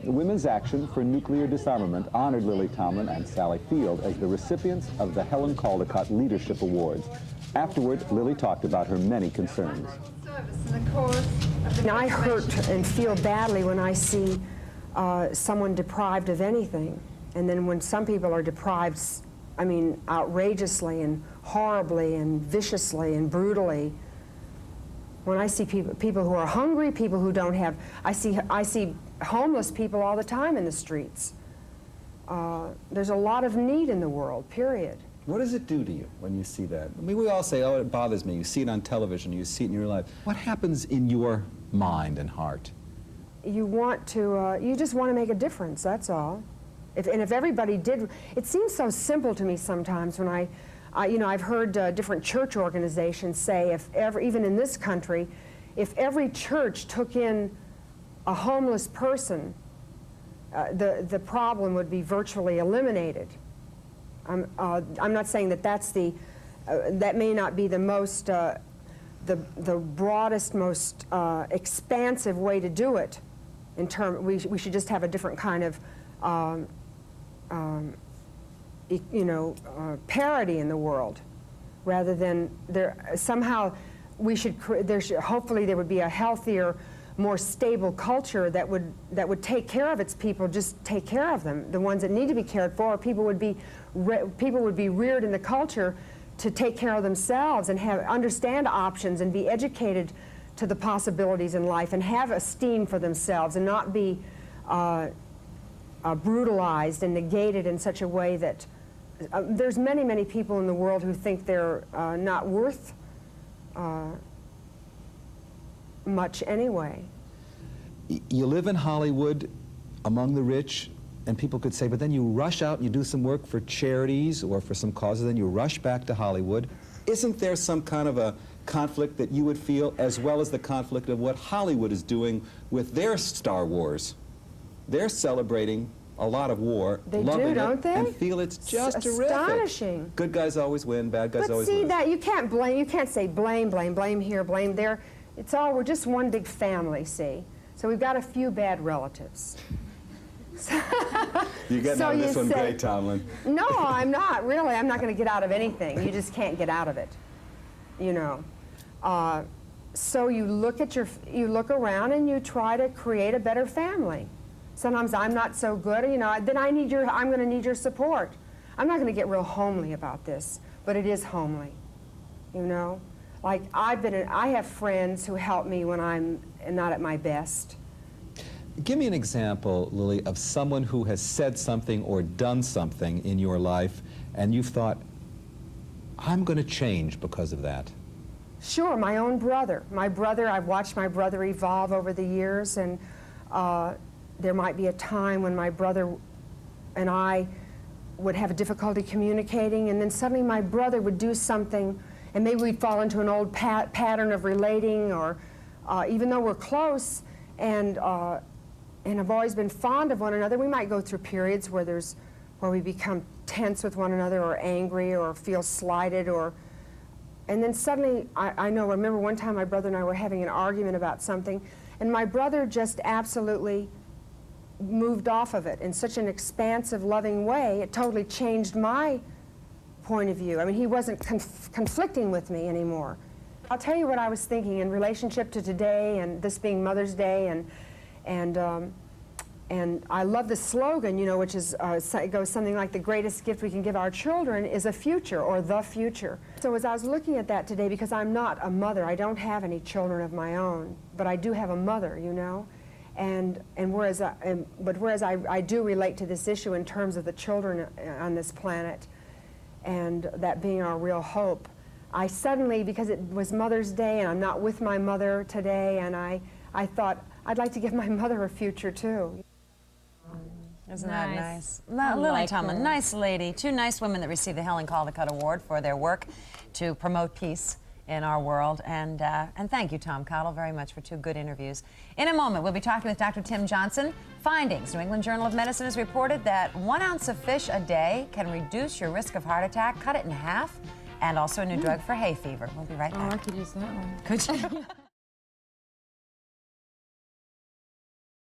Women's Action for Nuclear Disarmament honored Lily Tomlin and Sally Field as the recipients of the Helen Caldecott Leadership Awards. Afterward, Lily talked about her many concerns. I hurt and feel badly when I see someone deprived of anything. And then when some people are deprived, I mean, outrageously and horribly and viciously and brutally. When I see people who are hungry, people who don't have, I see homeless people all the time in the streets. There's a lot of need in the world, period. What does it do to you when you see that? I mean, we all say, oh, it bothers me. You see it on television, you see it in your life. What happens in your mind and heart? You want to, you just want to make a difference, that's all. And if everybody did, it seems so simple to me sometimes when you know, I've heard different church organizations say, even in this country, if every church took in a homeless person, the problem would be virtually eliminated. I'm not saying that that may not be the most, the broadest, most expansive way to do it. We should just have a different kind of you know, parity in the world, rather than somehow hopefully there would be a healthier, more stable culture that would take care of its people, just take care of them. The ones that need to be cared for, people would be reared in the culture to take care of themselves and understand options and be educated to the possibilities in life and have esteem for themselves and not be brutalized and negated in such a way that there's many, many people in the world who think they're not worth much anyway. You live in Hollywood among the rich, and people could say, but then you rush out and you do some work for charities or for some causes, then you rush back to Hollywood. Isn't there some kind of a conflict that you would feel, as well as the conflict of what Hollywood is doing with their Star Wars? They're celebrating a lot of war, they loving do, don't it, they? and feel it's just terrific. Astonishing. Good guys always win, bad guys always lose. lose. But see, that you can't blame, you can't say blame here, blame there. It's all, we're just one big family, see? So we've got a few bad relatives. You're getting out of this one great, Tomlin. No, I'm not, really. I'm not going to get out of anything. You just can't get out of it, you know. So you look around and you try to create a better family. Sometimes I'm not so good, you know, then I'm going to need your support. I'm not going to get real homely about this, but it is homely, you know. Like I have friends who help me when I'm not at my best. Give me an example, Lily, of someone who has said something or done something in your life and you've thought, I'm going to change because of that. Sure, my own brother. I've watched my brother evolve over the years, and there might be a time when my brother and I would have difficulty communicating, and then suddenly my brother would do something, and maybe we'd fall into an old pattern of relating, or even though we're close and have always been fond of one another, we might go through periods where we become tense with one another, or angry, or feel slighted, and then suddenly, I remember one time my brother and I were having an argument about something, and my brother just absolutely moved off of it in such an expansive, loving way. It totally changed my point of view. I mean, he wasn't conflicting with me anymore. I'll tell you what I was thinking in relationship to today, and this being Mother's Day, and I love the slogan, you know, which is, it goes something like, the greatest gift we can give our children is a future, or the future. So as I was looking at that today, because I'm not a mother, I don't have any children of my own, but I do have a mother, you know, whereas I do relate to this issue in terms of the children on this planet, and that being our real hope. I suddenly, because it was Mother's Day and I'm not with my mother today, and I thought, I'd like to give my mother a future too. Isn't that nice? Lily Tomlin, nice lady. Two nice women that received the Helen Caldecott Award for their work to promote peace in our world. And thank you, Tom Cottle, very much for two good interviews. In a moment, we'll be talking with Dr. Tim Johnson. Findings. New England Journal of Medicine has reported that 1 ounce of fish a day can reduce your risk of heart attack, cut it in half, and also a new drug for hay fever. We'll be right back. Oh, I could use that one. Could you?